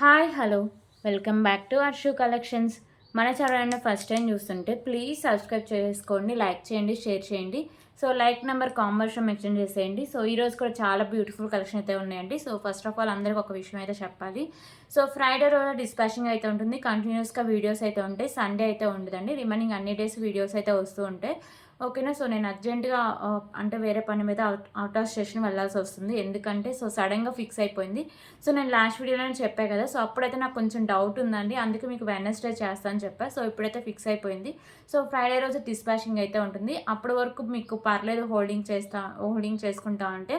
Hi hello welcome back to Arshu collections. మన channel first time చూస్తుంటే please subscribe చేసుకోండి, like చేయండి, షేర్ చేయండి. సో లైక్ నెంబర్ కాంబర్స్లో మెన్షన్ చేసేయండి. సో ఈరోజు కూడా చాలా బ్యూటిఫుల్ కలెక్షన్ అయితే ఉన్నాయండి. సో ఫస్ట్ ఆఫ్ ఆల్ అందరికి ఒక విషయం అయితే చెప్పాలి. సో ఫ్రైడే రోజు డిస్పాచింగ్ అయితే ఉంటుంది, కంటిన్యూస్గా వీడియోస్ అయితే ఉంటాయి. సండే అయితే ఉండదండి, రిమైనింగ్ అన్ని డేస్ వీడియోస్ అయితే వస్తూ ఉంటాయి. ఓకేనా. సో నేను అర్జెంటుగా అంటే వేరే పని మీద అవుట్ ఆఫ్ స్టేషన్ వెళ్ళాల్సి వస్తుంది. ఎందుకంటే సో సడన్గా ఫిక్స్ అయిపోయింది. సో నేను లాస్ట్ వీడియోలోనే చెప్పాను కదా, సో అప్పుడైతే నాకు కొంచెం డౌట్ ఉందండి, అందుకే మీకు వెడ్నెస్డే చేస్తాను చెప్పాను. సో ఇప్పుడైతే ఫిక్స్ అయిపోయింది. సో ఫ్రైడే రోజు డిస్పాచింగ్ అయితే ఉంటుంది. అప్పటి వరకు మీకు పర్లేదు హోల్డింగ్ చేసుకుంటా అంటే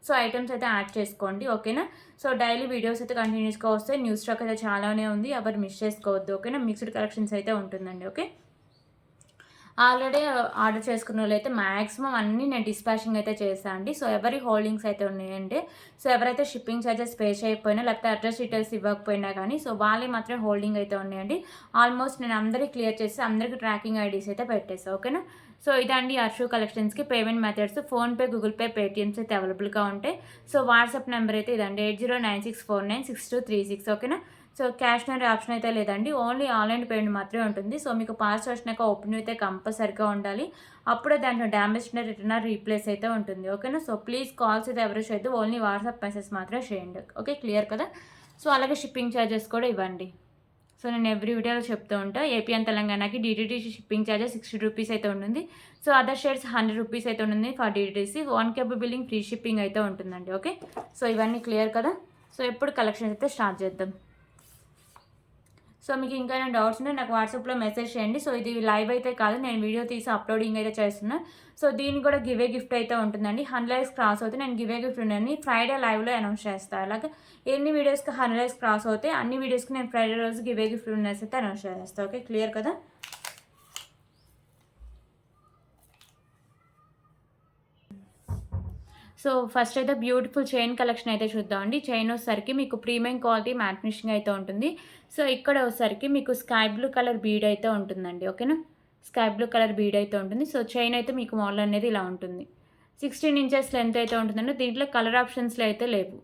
సో ఐటమ్స్ అయితే యాడ్ చేసుకోండి. ఓకేనా. సో డైలీ వీడియోస్ అయితే కంటిన్యూస్గా వస్తాయి. న్యూస్ స్టాక్ అయితే చాలానే ఉంది, ఎవరు మిస్ చేసుకోవద్దు. ఓకేనా. మిక్స్డ్ కలెక్షన్స్ అయితే ఉంటుందండి. ఓకే. ఆల్రెడీ ఆర్డర్ చేసుకున్న వాళ్ళైతే మ్యాక్సిమం అన్నీ నేను డిస్పాచింగ్ అయితే చేశాను అండి. సో ఎవరి హోల్డింగ్స్ అయితే ఉన్నాయండి. సో ఎవరైతే షిప్పింగ్ ఛార్జెస్ పే చేయకపోయినా లేకపోతే అడ్రస్ డీటెయిల్స్ ఇవ్వకపోయినా కానీ సో వాళ్ళే మాత్రమే హోల్డింగ్ అయితే ఉన్నాయండి. ఆల్మోస్ట్ నేను అందరికీ క్లియర్ చేసి అందరికీ ట్రాకింగ్ ఐడీస్ అయితే పెట్టేస్తాను. ఓకేనా. సో ఇదండి అర్షు కలెక్షన్స్కి payment methods. PhonePe, Google Pay, Paytms అయితే అవైలబుల్గా ఉంటాయి. సో వాట్సాప్ నెంబర్ అయితే ఇదండి 8096496236. ఓకేనా. సో క్యాష్ ఆన్ ఆప్షన్ అయితే లేదండి, ఓన్లీ ఆన్లైన్ పేమెంట్ మాత్రమే ఉంటుంది. సో మీకు పార్సల్ వచ్చినాక ఓపెన్ అయితే కంపల్సరిగా ఉండాలి. అప్పుడే దాంట్లో డ్యామేజ్ రిటర్న్ రీప్లేస్ అయితే ఉంటుంది. ఓకేనా. సో ప్లీజ్ కాల్స్ అయితే ఎవరు చేయొద్దు, ఓన్లీ వాట్సాప్ మెసేజ్ మాత్రమే చేయండి. ఓకే, క్లియర్ కదా. సో అలాగే షిప్పింగ్ ఛార్జెస్ కూడా ఇవ్వండి. సో నేను ఎవ్రీ వీడియోలో చెప్తూ ఉంటాను. ఏపీ అండ్ తెలంగాణకి DTT షిప్పింగ్ ఛార్జెస్ 60 రూపీస్ అయితే ఉంటుంది. సో అదర్ షేర్స్ 100 రూపీస్ అయితే ఉంటుంది for DTTC. 1 KB billing free shipping అయితే ఉంటుందండి. ఓకే. సో ఇవన్నీ క్లియర్ కదా. సో ఎప్పుడు కలెక్షన్స్ అయితే స్టార్ట్ చేద్దాం. సో మీకు ఇంకా ఏమైనా డౌట్స్ ఉంటే నాకు వాట్సాప్లో మెసేజ్ చేయండి. సో ఇది లైవ్ అయితే కాదు, నేను వీడియో తీసి అప్లోడింగ్ అయితే చేస్తున్నాను. సో దీనికి కూడా గివే గిఫ్ట్ అయితే ఉంటుందండి. 100 లైక్స్ క్రాస్ అవుతే నేను గివే గిఫ్ట్ ఉండండి ఫ్రైడే లైవ్లో అనౌన్స్ చేస్తాను. అలాగే ఎన్ని వీడియోస్కి 100 లైక్స్ క్రాస్ అవుతాయి అన్ని వీడియోస్కి నేను ఫ్రైడే రోజు గివే గిఫ్ట్ ఉండేసి అయితే అనౌన్స్ చేస్తాను. ఓకే, క్లియర్ కదా. సో ఫస్ట్ అయితే బ్యూటిఫుల్ చైన్ కలెక్షన్ అయితే చూద్దామండి. చైన్ వచ్చేసరికి మీకు ప్రీమియం క్వాలిటీ మ్యాట్ ఫినిషింగ్ అయితే ఉంటుంది. సో ఇక్కడ వచ్చేసరికి మీకు స్కై బ్లూ కలర్ బీడ్ అయితే ఉంటుందండి. ఓకేనా. స్కై బ్లూ కలర్ బీడ్ అయితే ఉంటుంది. సో చైన్ అయితే మీకు మోడల్ అనేది ఇలా ఉంటుంది. 16 ఇంచెస్ లెంత్ అయితే ఉంటుందండి. దీంట్లో కలర్ ఆప్షన్స్లో అయితే లేవు.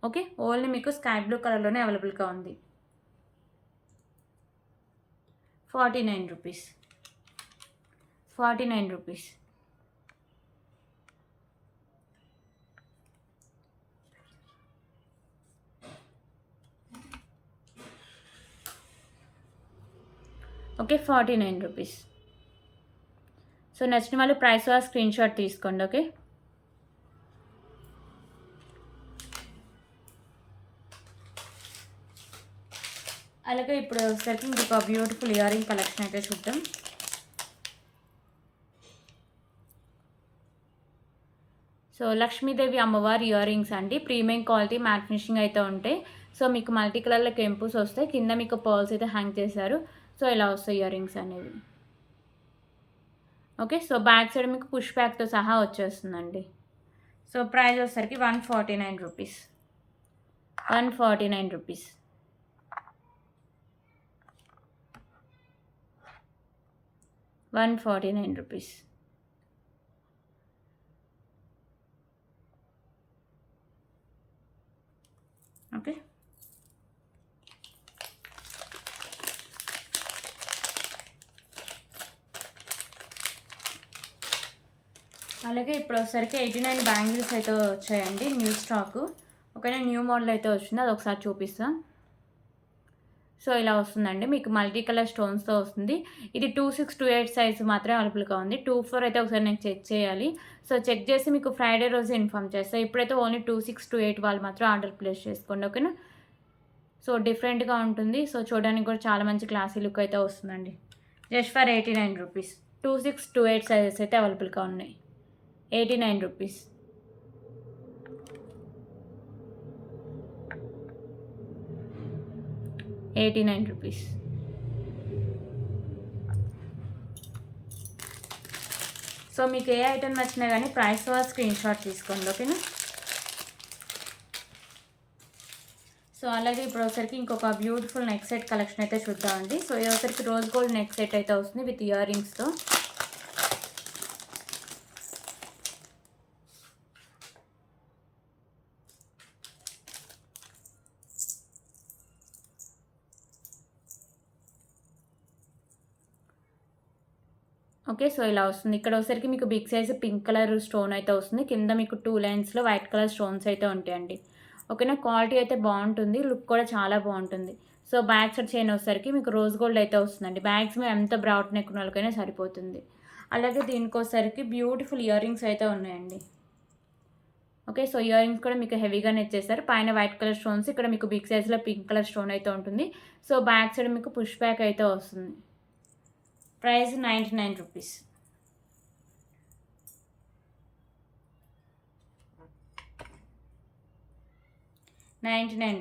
ఓకే, ఓన్లీ మీకు స్కై బ్లూ కలర్లోనే అవైలబుల్గా ఉంది. 49 rupees. 49 rupees. Okay, 49 rupees. So నచ్చిన వాళ్ళు ప్రైస్ స్క్రీన్ షాట్ తీసుకోండి. ఓకే. అలాగే ఇప్పుడు వచ్చేసరికి ఇంకొక బ్యూటిఫుల్ ఇయర్ రింగ్ కలెక్షన్ అయితే చూద్దాం. సో లక్ష్మీదేవి అమ్మవారి ఇయర్ రింగ్స్ అండి. ప్రీమియం క్వాలిటీ మ్యాట్ ఫినిషింగ్ అయితే ఉంటాయి. సో మీకు మల్టీ కలర్లో కెంపుస్ వస్తాయి, కింద మీకు పర్ల్స్ అయితే హ్యాంగ్ చేశారు. సో ఇలా వస్తాయి ఇయర్ రింగ్స్ అనేవి. ఓకే. సో బ్యాక్ సైడ్ మీకు పుష్ బ్యాక్తో సహా వచ్చేస్తుందండి. సో ప్రైస్ వచ్చేసరికి 149 రూపీస్. 149 రూపీస్. రూపీస్. ఓకే. అలాగే ఇప్పుడు వచ్చేసరికి 89 బ్యాంగిల్స్ అయితే వచ్చాయండి, న్యూ స్టాకు. ఓకేనా. న్యూ మోడల్ అయితే వచ్చింది, అది ఒకసారి చూపిస్తాను. సో ఇలా వస్తుందండి, మీకు మల్టీ కలర్ స్టోన్స్తో వస్తుంది. ఇది 2628 సైజ్ మాత్రమే అవైలబుల్గా ఉంది. 24 అయితే ఒకసారి నేను చెక్ చేయాలి. సో చెక్ చేసి మీకు ఫ్రైడే రోజు ఇన్ఫామ్ చేస్తాను. ఇప్పుడైతే ఓన్లీ 2628 వాళ్ళు మాత్రం ఆర్డర్ ప్లేస్ చేసుకోండి. ఓకేనా. సో డిఫరెంట్గా ఉంటుంది. సో చూడడానికి కూడా చాలా మంచి క్లాసీ లుక్ అయితే వస్తుందండి. Just for 89 rupees. 2628 సైజెస్ అయితే అవైలబుల్గా ఉన్నాయి. 89 రూపీస్. రూపీస్. సో మీకు ఏ ఐటమ్ నచ్చినా కానీ ప్రైస్ స్క్రీన్ షాట్ తీసుకోండి. ఓకేనా. సో అలాగే ఇప్పుడు ఒకసారికి ఇంకొక బ్యూటిఫుల్ నెక్ సెట్ కలెక్షన్ అయితే చూద్దామండి. సో ఇది ఒకసారికి రోజ్ గోల్డ్ నెక్ సెట్ అయితే వస్తుంది విత్ ఇయర్ రింగ్స్తో. ఓకే. సో, ఇలా వస్తుంది. ఇక్కడ వచ్చేసరికి మీకు big size pink colour stone అయితే వస్తుంది. కింద మీకు 2 లైన్స్‌లో వైట్ కలర్ స్టోన్స్ అయితే ఉంటాయండి. ఓకేనా. క్వాలిటీ అయితే బావుంటుంది. లుక్ కూడా చాలా బావుంటుంది. సో, బ్యాక్ సైడ్ చైన్ వచ్చేసరికి మీకు రోజ్ గోల్డ్ అయితే వస్తుందండి. మాక్సిమం ఎంత బ్రాడ్ నెక్ ఉన్న వాళ్ళకైనా సరిపోతుంది. అలాగే దీనికొసరికి బ్యూటిఫుల్ ఇయర్ రింగ్స్ అయితే ఉన్నాయండి. ఓకే. సో, ఇయర్ రింగ్స్ కూడా మీకు హెవీగానే ఇచ్చేసారు. పైన వైట్ కలర్ స్టోన్స్, ఇక్కడ మీకు బిగ్ సైజ్‌లో పింక్ కలర్ స్టోన్ అయితే ఉంటుంది. సో, బ్యాక్ సైడ్ మీకు పుష్ బ్యాక్ అయితే వస్తుంది. Price 99 rupees.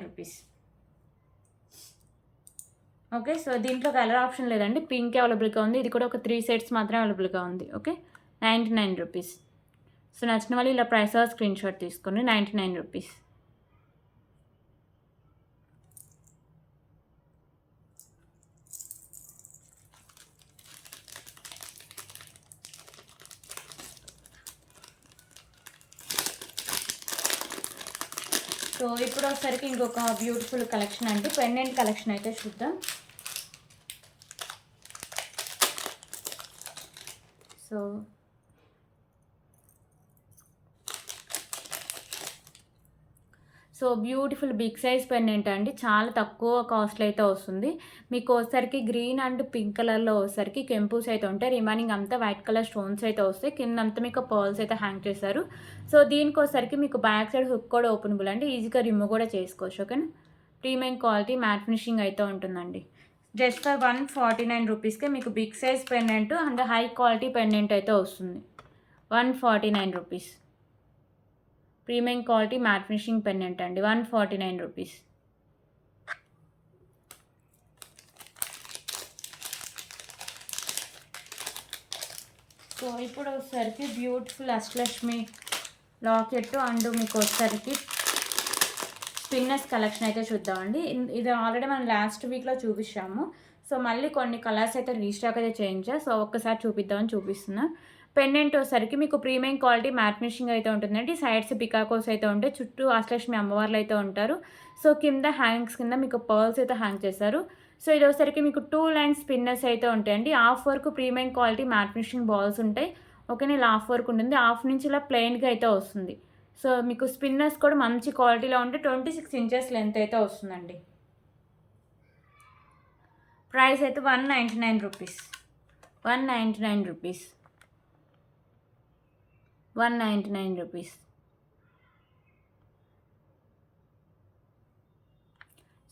Rupees. Okay. So, దీంట్లో కలర్ ఆప్షన్ లేదండి. పింక్ అవైలబుల్‌గా ఉంది. ఇది కూడా ఒక 3 సెట్స్ మాత్రమే అవైలబుల్‌గా ఉంది. ఓకే. 99 రూపీస్. సో, నచ్చిన వాళ్ళు ఇలా ప్రైస్ స్క్రీన్‌షాట్ తీసుకోండి. 99 రూపీస్. సో, ఇప్పుడు ఒకసారికి ఇంకొక బ్యూటిఫుల్ కలెక్షన్ అంటే పెండెంట్ కలెక్షన్ అయితే చూద్దాం. So, beautiful big size pendant అండి. చాలా తక్కువ కాస్ట్‌లో అయితే వస్తుంది. మీకు వచ్చేసరికి గ్రీన్ అండ్ పింక్ కలర్‌లో వచ్చేసరికి కెంపుస్ అయితే ఉంటాయి. రిమైనింగ్ అంతా వైట్ కలర్ స్టోన్స్ అయితే వస్తాయి. కిందంతా మీకు పర్ల్స్ అయితే హ్యాంగ్ చేశారు. సో, దీనికొసరికి మీకు బ్యాక్ సైడ్ హుక్ కూడా ఓపెనబుల్ అండి. ఈజీగా రిమూవ్ కూడా చేసుకోవచ్చు. ఓకేనా. ప్రీమియం క్వాలిటీ మ్యాట్ ఫినిషింగ్ అయితే ఉంటుందండి. జస్ట్ ఫర్ 149 రూపీస్‌కే మీకు big size pendant and high quality pendant అయితే వస్తుంది. 149 rupees. Premium quality matte finishing pendant అండి. 149 రూపీస్. సో, ఇప్పుడు వచ్చేసరికి బ్యూటిఫుల్ అష్టలక్ష్మి లాకెట్ అండ్ మీకు వచ్చేసరికి స్పిన్నర్స్ కలెక్షన్ అయితే చూద్దామండి. ఇది ఆల్రెడీ మనం లాస్ట్ వీక్లో చూపించాము. సో, మళ్ళీ కొన్ని కలర్స్ అయితే రీస్టాక్ అయితే చేయించా. సో, ఒక్కసారి చూపిద్దామని చూపిస్తున్నా. పెండెంట్ వచ్చేసరికి మీకు ప్రీమియం క్వాలిటీ మ్యాట్ ఫినిషింగ్ అయితే ఉంటుందండి. సైడ్స్ పికాకోస్ అయితే ఉంటాయి. చుట్టూ అష్టలక్ష్మి అమ్మవార్లు అయితే ఉంటారు. సో, కింద హ్యాంగ్స్ కింద మీకు పర్ల్స్ అయితే హ్యాంగ్ చేశారు. సో, ఇది వచ్చేసరికి మీకు 2 లైన్స్ స్పిన్నర్స్ అయితే ఉంటాయండి. హాఫ్ వరకు premium quality matte finishing balls ఉంటాయి. ఓకేనా. ఇలా హాఫ్ వరకు ఉంటుంది. హాఫ్ నుంచి ఇలా ప్లెయిన్‌గా అయితే వస్తుంది. సో, మీకు స్పిన్నర్స్ కూడా మంచి క్వాలిటీలో ఉంటే 26 ఇంచెస్ లెంత్ అయితే వస్తుందండి. ప్రైస్ అయితే 199 రూపీస్. 199 రూపీస్. 199 రూపీస్.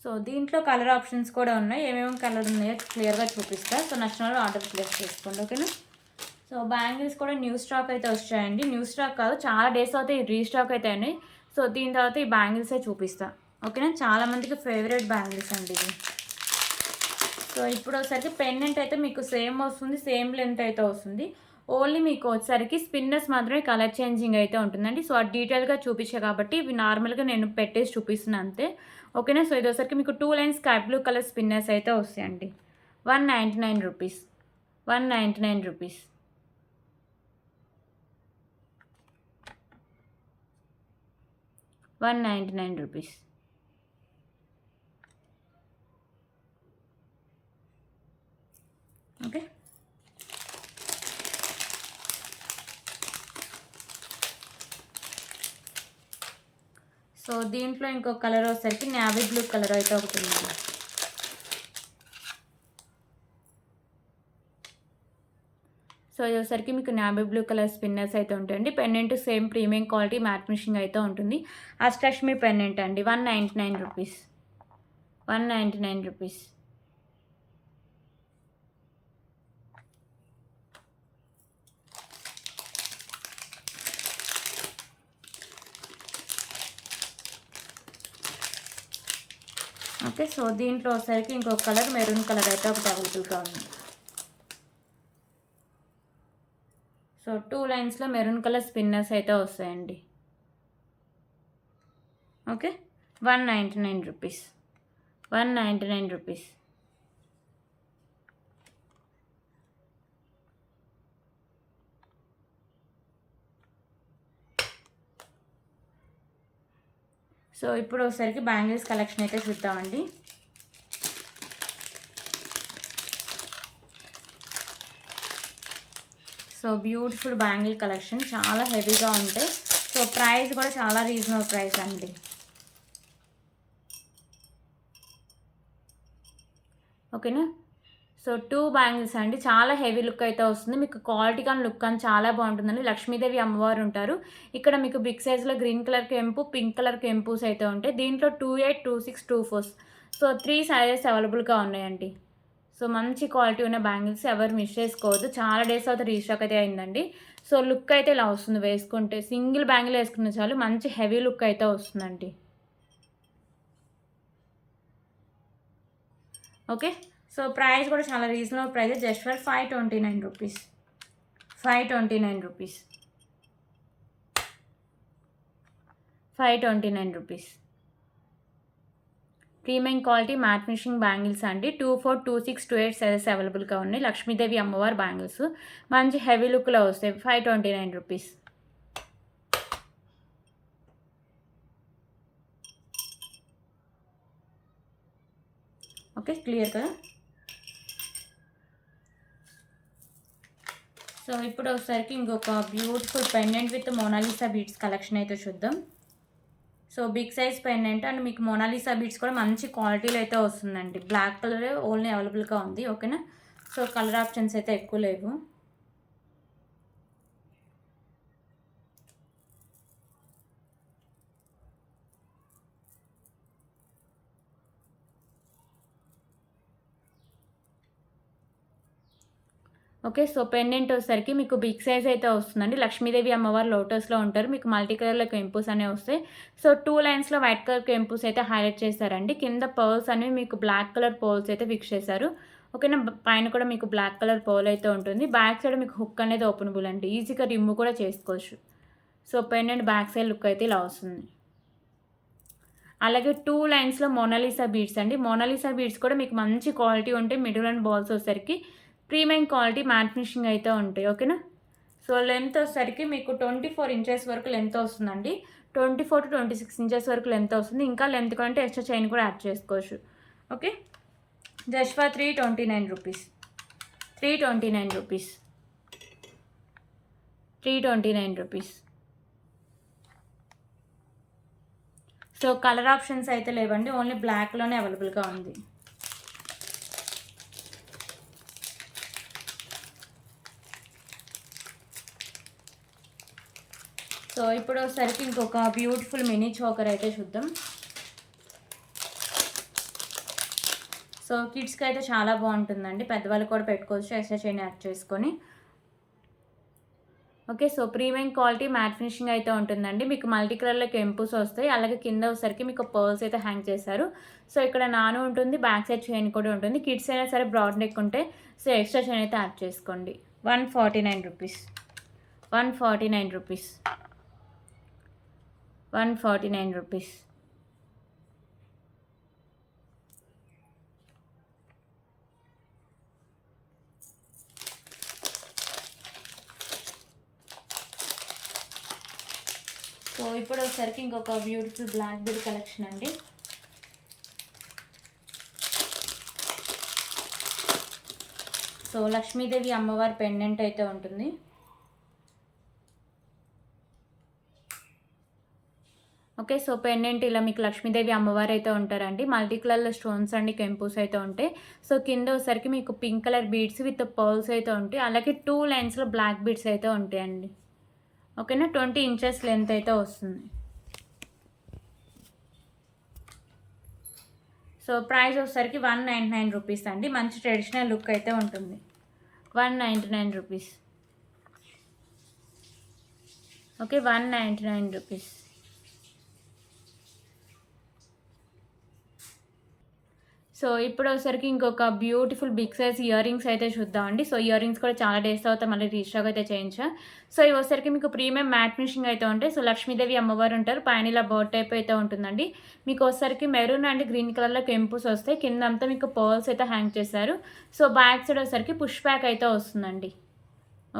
సో, దీంట్లో కలర్ ఆప్షన్స్ కూడా ఉన్నాయి. ఏమేమి కలర్ ఉన్నాయో క్లియర్‌గా చూపిస్తా. సో, నచ్చిన వాళ్ళు ఆర్డర్ ప్లేస్ చేసుకోండి. ఓకేనా. సో, బ్యాంగిల్స్ కూడా న్యూ స్టాక్ అయితే వచ్చాయండి. న్యూ స్టాక్ కాదు, చాలా డేస్ అయితే రీస్టాక్ అయితే అయినాయి. సో, దీని తర్వాత ఈ బ్యాంగిల్సే చూపిస్తా. ఓకేనా. చాలామందికి ఫేవరెట్ బ్యాంగిల్స్ అండి ఇది. సో, ఇప్పుడు వచ్చేసరికి పెండెంట్ అయితే మీకు సేమ్ వస్తుంది. సేమ్ లెంత్ అయితే వస్తుంది. ఓన్లీ మీకు వచ్చేసరికి స్పిన్నర్స్ మాత్రమే కలర్ చేంజింగ్ అయితే ఉంటుందండి. సో, అది డీటెయిల్‌గా చూపించా కాబట్టి ఇవి నార్మల్‌గా నేను పెట్టేసి చూపిస్తున్నా అంతే. ఓకేనా. సో, ఇది వచ్చేసరికి మీకు 2 lines sky blue colour spinners అయితే వస్తాయండి. 199 rupees. 199 rupees. 199 rupees. Okay. So, దీంట్లో ఇంకొక కలర్ వచ్చేసరికి నేవీ బ్లూ కలర్ అయితే ఒకటి ఉంది. సో, ఇది వచ్చేసరికి మీకు నేవీ బ్లూ కలర్ స్పిన్నర్స్ అయితే ఉంటాయండి. Pendant same premium quality matte finishing అయితే ఉంటుంది. అష్టలక్ష్మి పెండెంట్ అండి. 199 రూపీస్. 199 రూపీస్. ఓకే. సో, దీంట్లో వచ్చేసరికి ఇంకొక కలర్ మెరూన్ కలర్ అయితే ఒకటి అవైలబుల్‌గా ఉంది. సో, 2 లైన్స్‌లో మెరూన్ కలర్ స్పిన్నర్స్ అయితే వస్తాయండి. ఓకే. 199 రూపీస్. 199 రూపీస్. సో, ఇప్పుడు ఒకసారికి బ్యాంగిల్స్ కలెక్షన్ అయితే చూద్దామండి. సో బ్యూటిఫుల్ బ్యాంగిల్ కలెక్షన్, చాలా హెవీగా ఉంటాయి. సో ప్రైస్ కూడా చాలా రీజనబుల్ ప్రైస్ అండి. ఓకేనా. సో 2 బ్యాంగిల్స్ అండి, చాలా హెవీ లుక్ అయితే వస్తుంది. మీకు క్వాలిటీ కానీ లుక్ కానీ చాలా బాగుంటుందండి. లక్ష్మీదేవి అమ్మవారు ఉంటారు. ఇక్కడ మీకు బిగ్ సైజ్లో గ్రీన్ కలర్ కెంపు, పింక్ కలర్ కెంపుస్ అయితే ఉంటాయి. దీంట్లో 28, 26, 24 సో 3 సైజెస్ అవైలబుల్గా ఉన్నాయండి. సో మంచి క్వాలిటీ ఉన్న బ్యాంగిల్స్ ఎవరు మిస్ చేసుకోవద్దు. చాలా డేస్ అయితే రీస్టాక్ అయితే అయిందండి. సో లుక్ అయితే ఇలా వస్తుంది వేసుకుంటే. సింగిల్ బ్యాంగిల్ వేసుకున్న చాలు మంచి హెవీ లుక్ అయితే వస్తుందండి. ఓకే. సో ప్రైస్ కూడా చాలా reasonable price, just for 529 rupees. 529 rupees. 529 rupees. Premium quality matte finishing bangles అండి. 24, 26, 28 సైజెస్ అవైలబుల్గా ఉన్నాయి. లక్ష్మీదేవి అమ్మవారి బ్యాంగిల్స్ మంచి హెవీ లుక్లో వస్తాయి. 529 రూపీస్. ఓకే, క్లియర్ కదా. సో ఇప్పుడు ఒకసారికి ఇంకొక beautiful pendant with Mona Lisa beads collection అయితే చూద్దాం. So big size pendant and మీకు మోనాలిసా బీడ్స్ కూడా మంచి క్వాలిటీలో అయితే వస్తుందండి. బ్లాక్ కలర్ ఓన్లీ అవైలబుల్గా ఉంది. ఓకేనా. సో కలర్ ఆప్షన్స్ అయితే ఎక్కువ లేవు. ఓకే. సో పెండెంట్ వచ్చేసరికి మీకు బిగ్ సైజ్ అయితే వస్తుందండి. లక్ష్మీదేవి అమ్మవారు లోటస్లో ఉంటారు. మీకు మల్టీ కలర్లో కెంపుస్ అనేవి వస్తాయి. సో 2 లైన్స్లో వైట్ కలర్ కెంపుస్ అయితే హైలైట్ చేశారండి. కింద పర్ల్స్ అనేవి మీకు బ్లాక్ కలర్ పర్ల్స్ అయితే ఫిక్స్ చేశారు. ఓకేనా. పైన కూడా మీకు బ్లాక్ కలర్ పర్ల్ అయితే ఉంటుంది. బ్యాక్ సైడ్ మీకు హుక్ అనేది ఓపెనబుల్ అండి, ఈజీగా రిమూవ్ కూడా చేసుకోవచ్చు. So pendant back side look అయితే ఇలా వస్తుంది. అలాగే 2 లైన్స్లో మోనాలిసా బీడ్స్ అండి. మోనాలిసా బీడ్స్ కూడా మీకు మంచి క్వాలిటీ ఉంటాయి. మిడిల్ అండ్ బాల్స్ వచ్చేసరికి ప్రీమియం క్వాలిటీ మ్యాట్ ఫినిషింగ్ అయితే ఉంటాయి. ఓకేనా. సో లెంత్ వచ్చేసరికి మీకు 24 ఇంచెస్ వరకు లెంత్ వస్తుందండి. 24 to 26 ఇంచెస్ వరకు లెంత్ వస్తుంది. ఇంకా లెంత్ కంటే ఎక్స్ట్రా చైన్ కూడా యాడ్ చేసుకోవచ్చు. Okay. Just for 329 rupees. 329 rupees. 329 rupees. So colour options అయితే లేవండి, ఓన్లీ బ్లాక్లోనే అవైలబుల్గా ఉంది. సో ఇప్పుడు ఒకసారికి ఇంకొక బ్యూటిఫుల్ మినీ చోకర్ అయితే చూద్దాం. సో కిడ్స్కి అయితే చాలా బాగుంటుందండి, పెద్దవాళ్ళు కూడా పెట్టుకోవచ్చు ఎక్స్ట్రా చైన్ యాడ్ చేసుకొని. Okay. So premium quality matte finishing అయితే ఉంటుందండి. మీకు మల్టీ కలర్లో కెంపుస్ వస్తాయి. అలాగే కింద వచ్చేసరికి మీకు పర్ల్స్ అయితే హ్యాంగ్ చేశారు. సో ఇక్కడ నాను ఉంటుంది, బ్యాక్ సైడ్ చైన్ కూడా ఉంటుంది. కిడ్స్ అయినా సరే బ్రాడ్ నెక్ ఉంటే సో ఎక్స్ట్రా చైన్ అయితే యాడ్ చేసుకోండి. 149 రూపీస్. 149 రూపీస్. 149 రూపీస్. సో ఇప్పుడు ఒకసారికి ఇంకొక బ్యూటిఫుల్ బ్లాక్ బీడ్ కలెక్షన్ అండి. సో లక్ష్మీదేవి అమ్మవారి పెండెంట్ అయితే ఉంటుంది. ఓకే. సో పెండెంట్ ఇలా మీకు లక్ష్మీదేవి అమ్మవారు అయితే ఉంటారండి. మల్టీ కలర్లో స్టోన్స్ అండి, కెంపుస్ అయితే ఉంటాయి. సో కింద వచ్చేసరికి మీకు pink colour beads with pearls అయితే ఉంటాయి. అలాగే 2 లైన్స్లో బ్లాక్ బీడ్స్ అయితే ఉంటాయండి. ఓకేనా. 20 ఇంచెస్ లెంత్ అయితే వస్తుంది. సో ప్రైస్ వచ్చేసరికి 199 రూపీస్ అండి. మంచి ట్రెడిషనల్ లుక్ అయితే ఉంటుంది. 199 రూపీస్. ఓకే. 199 రూపీస్. సో ఇప్పుడు వచ్చేసరికి ఇంకొక beautiful big size ear rings అయితే చూద్దామండి. సో ఇయర్ రింగ్స్ కూడా చాలా డేస్ తర్వాత మళ్ళీ రీస్టాక్ అయితే చేయించా. సో ఇవి వచ్చేసరికి మీకు ప్రీమియం మ్యాట్ ఫినిషింగ్ అయితే ఉంటాయి. సో లక్ష్మీదేవి అమ్మవారు ఉంటారు, పైన ఇలా బర్డ్ టైప్ అయితే ఉంటుందండి. మీకు వచ్చేసరికి మెరూన్ అండ్ గ్రీన్ కలర్లో కెంపుస్ వస్తాయి. కింద అంతా మీకు పర్ల్స్ అయితే హ్యాంగ్ చేశారు. సో బ్యాక్ సైడ్ వచ్చేసరికి పుష్ బ్యాక్ అయితే వస్తుందండి.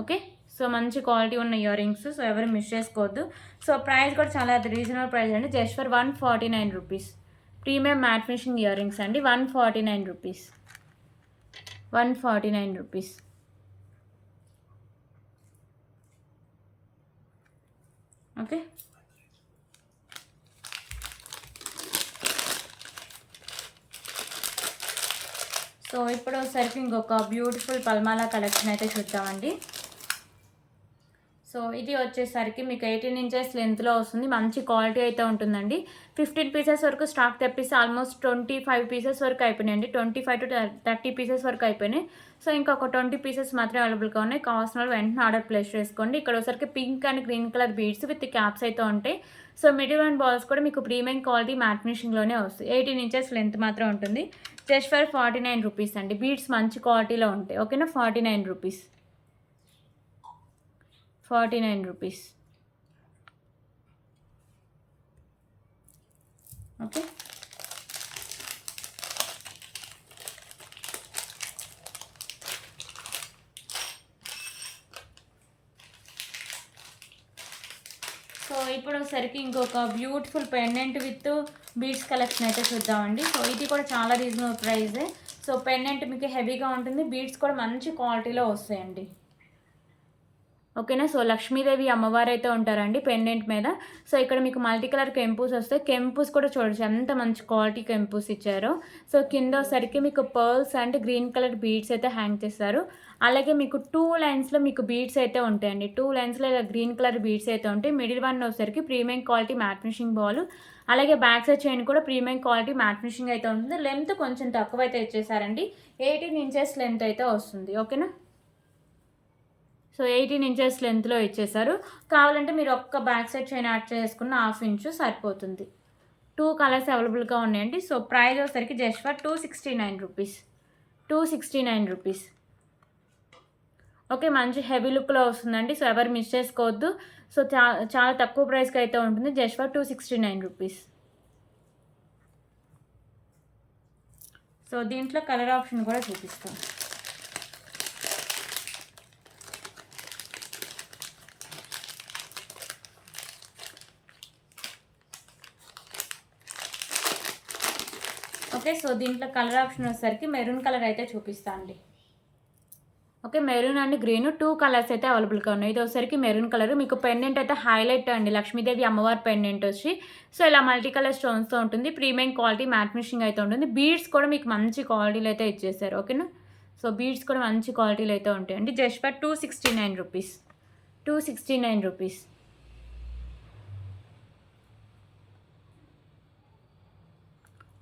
ఓకే. సో మంచి క్వాలిటీ ఉన్న ఇయర్ రింగ్స్, సో ఎవరు మిస్ చేసుకోవద్దు. సో ప్రైస్ కూడా చాలా రీజనబుల్ ప్రైస్ అండి, just for 149 rupees. Premium matte finishing ear rings అండి. 149 రూపీస్. 149 రూపీస్. ఓకే. సో ఇప్పుడు ఒకసారికి ఇంకొక బ్యూటిఫుల్ పల్మాలా కలెక్షన్ అయితే చూద్దామండి. సో ఇది వచ్చేసరికి మీకు 18 ఇంచెస్ లెంత్లో వస్తుంది. మంచి క్వాలిటీ అయితే ఉంటుందండి. 15 పీసెస్ వరకు స్టాక్ తెప్పిస్తే ఆల్మోస్ట్ 25 పీసెస్ వరకు అయిపోయినాయండి. 25 to 30 పీసెస్ వరకు అయిపోయినాయి. సో ఇంకొక 20 పీసెస్ మాత్రమే అవైలబుల్గా ఉన్నాయి. కావాల్సిన వాళ్ళు వెంటనే ఆర్డర్ ప్లేస్ చేసుకోండి. ఇక్కడ ఒకసారికి pink and green colour beads with caps అయితే ఉంటాయి. సో మిడిల్ అండ్ బాల్స్ కూడా మీకు ప్రీమియం క్వాలిటీ మ్యాట్ ఫినిషింగ్లోనే వస్తాయి. 18 ఇంచెస్ లెంత్ మాత్రం ఉంటుంది. జస్ట్ ఫర్ 49 రూపీస్ అండి. బీడ్స్ మంచి క్వాలిటీలో ఉంటాయి. ఓకేనా, 49 రూపీస్. 49 రూపీస్. ఓకే. సో ఇప్పుడు ఒకసారికి ఇంకొక beautiful pendant with beads collection అయితే చూద్దామండి. సో ఇది కూడా చాలా రీజనబుల్ ప్రైజే. సో పెండెంట్ మీకు హెవీగా ఉంటుంది. బీడ్స్ కూడా మంచి క్వాలిటీలో వస్తాయండి. ఓకేనా. సో లక్ష్మీదేవి అమ్మవారు అయితే ఉంటారండి పెండెంట్ మీద. సో ఇక్కడ మీకు మల్టీ కలర్ కెంపూస్ వస్తాయి. కెంపూస్ కూడా చూడొచ్చు ఎంత మంచి క్వాలిటీ కెంపూస్ ఇచ్చారో. సో కింద సరికి మీకు pearls and green colour beads అయితే హ్యాంగ్ చేస్తారు. అలాగే మీకు 2 లైన్స్లో మీకు బీడ్స్ అయితే ఉంటాయండి. 2 లైన్స్లో ఇలా గ్రీన్ కలర్ బీడ్స్ అయితే ఉంటాయి. మిడిల్ వన్ వచ్చేసరికి premium quality matte finishing ball. అలాగే బ్యాక్ సైడ్ చైన్ కూడా ప్రీమియం క్వాలిటీ మ్యాట్ ఫినిషింగ్ అయితే ఉంటుంది. లెంత్ కొంచెం తక్కువ అయితే ఇచ్చేసారండి. 18 ఇంచెస్ లెంత్ అయితే వస్తుంది. ఓకేనా. సో 18 ఇంచెస్ లెంత్లో ఇచ్చేసారు. కావాలంటే మీరు ఒక్క బ్యాక్ సైడ్ చైన్ యాడ్ చేసుకున్న 1/2 ఇంచు సరిపోతుంది. 2 కలర్స్ అవైలబుల్గా ఉన్నాయండి. సో ప్రైస్ వచ్చేసరికి just for 269 rupees. 269 rupees. Okay, మంచి హెవీ లుక్లో వస్తుందండి. సో ఎవరు మిస్ చేసుకోవద్దు. సో చాలా తక్కువ ప్రైస్కి అయితే ఉంటుంది. Just for 269 rupees. సో దీంట్లో కలర్ ఆప్షన్ కూడా చూపిస్తాం. ఓకే. సో దీంట్లో కలర్ ఆప్షన్ వచ్చేసరికి మెరూన్ కలర్ అయితే చూపిస్తా అండి. Okay, maroon and green 2 colours అయితే అవైలబుల్గా ఉన్నాయి. ఇది వచ్చేసరికి మెరూన్ కలర్. మీకు పెండెంట్ అయితే హైలైట్ అండి. లక్ష్మీదేవి అమ్మవారి పెండెంట్ వచ్చి సో ఇలా మల్టీ కలర్ స్టోన్స్తో ఉంటుంది. ప్రీమియం క్వాలిటీ మ్యాట్ ఫినిషింగ్ అయితే ఉంటుంది. బీడ్స్ కూడా మీకు మంచి క్వాలిటీలో అయితే ఇచ్చేసారు. ఓకేనా. సో బీడ్స్ కూడా మంచి క్వాలిటీలో అయితే ఉంటాయండి. Just for 269 rupees. 269 rupees.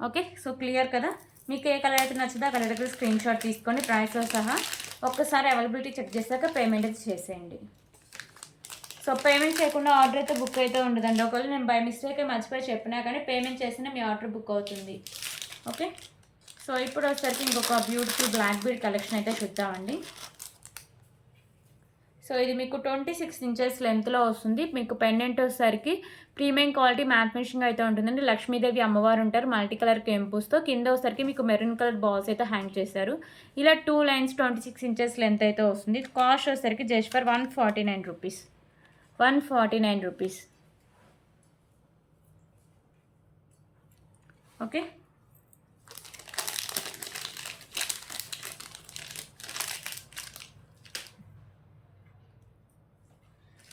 Okay. So clear కదా. మీకు ఏ కలర్ అయితే నచ్చిందో ఆ కలర్ దగ్గర స్క్రీన్ షాట్ తీసుకోండి ప్రైస్తో సహా. ఒక్కసారి అవైలబిలిటీ చెక్ చేశాక పేమెంట్ అయితే చేసేయండి. సో పేమెంట్ చేయకుండా ఆర్డర్ అయితే బుక్ అయితే ఉండదండి. ఒకవేళ నేను బై మిస్టేక్ మర్చిపోయి చెప్పినా కానీ పేమెంట్ చేసినా మీ ఆర్డర్ బుక్ అవుతుంది. ఓకే. సో ఇప్పుడు వచ్చేసరికి ఇంకొక బ్యూటిఫుల్ బ్లాక్ బీడ్ కలెక్షన్ అయితే చూద్దామండి. సో ఇది మీకు 26 ఇంచెస్ లెంత్లో వస్తుంది. మీకు పెండెంట్ వచ్చేసరికి ప్రీమియం క్వాలిటీ మ్యాట్ ఫినిషింగ్ అయితే ఉంటుందండి. లక్ష్మీదేవి అమ్మవారు ఉంటారు మల్టీ కలర్ కెంపూస్తో. కింద వచ్చేసరికి మీకు మెరూన్ కలర్ బాల్స్ అయితే హ్యాంగ్ చేశారు. ఇలా 2 లైన్స్ 26 ఇంచెస్ లెంత్ అయితే వస్తుంది. కాస్ట్ వచ్చేసరికి just for 149 rupees. 149 rupees. Okay.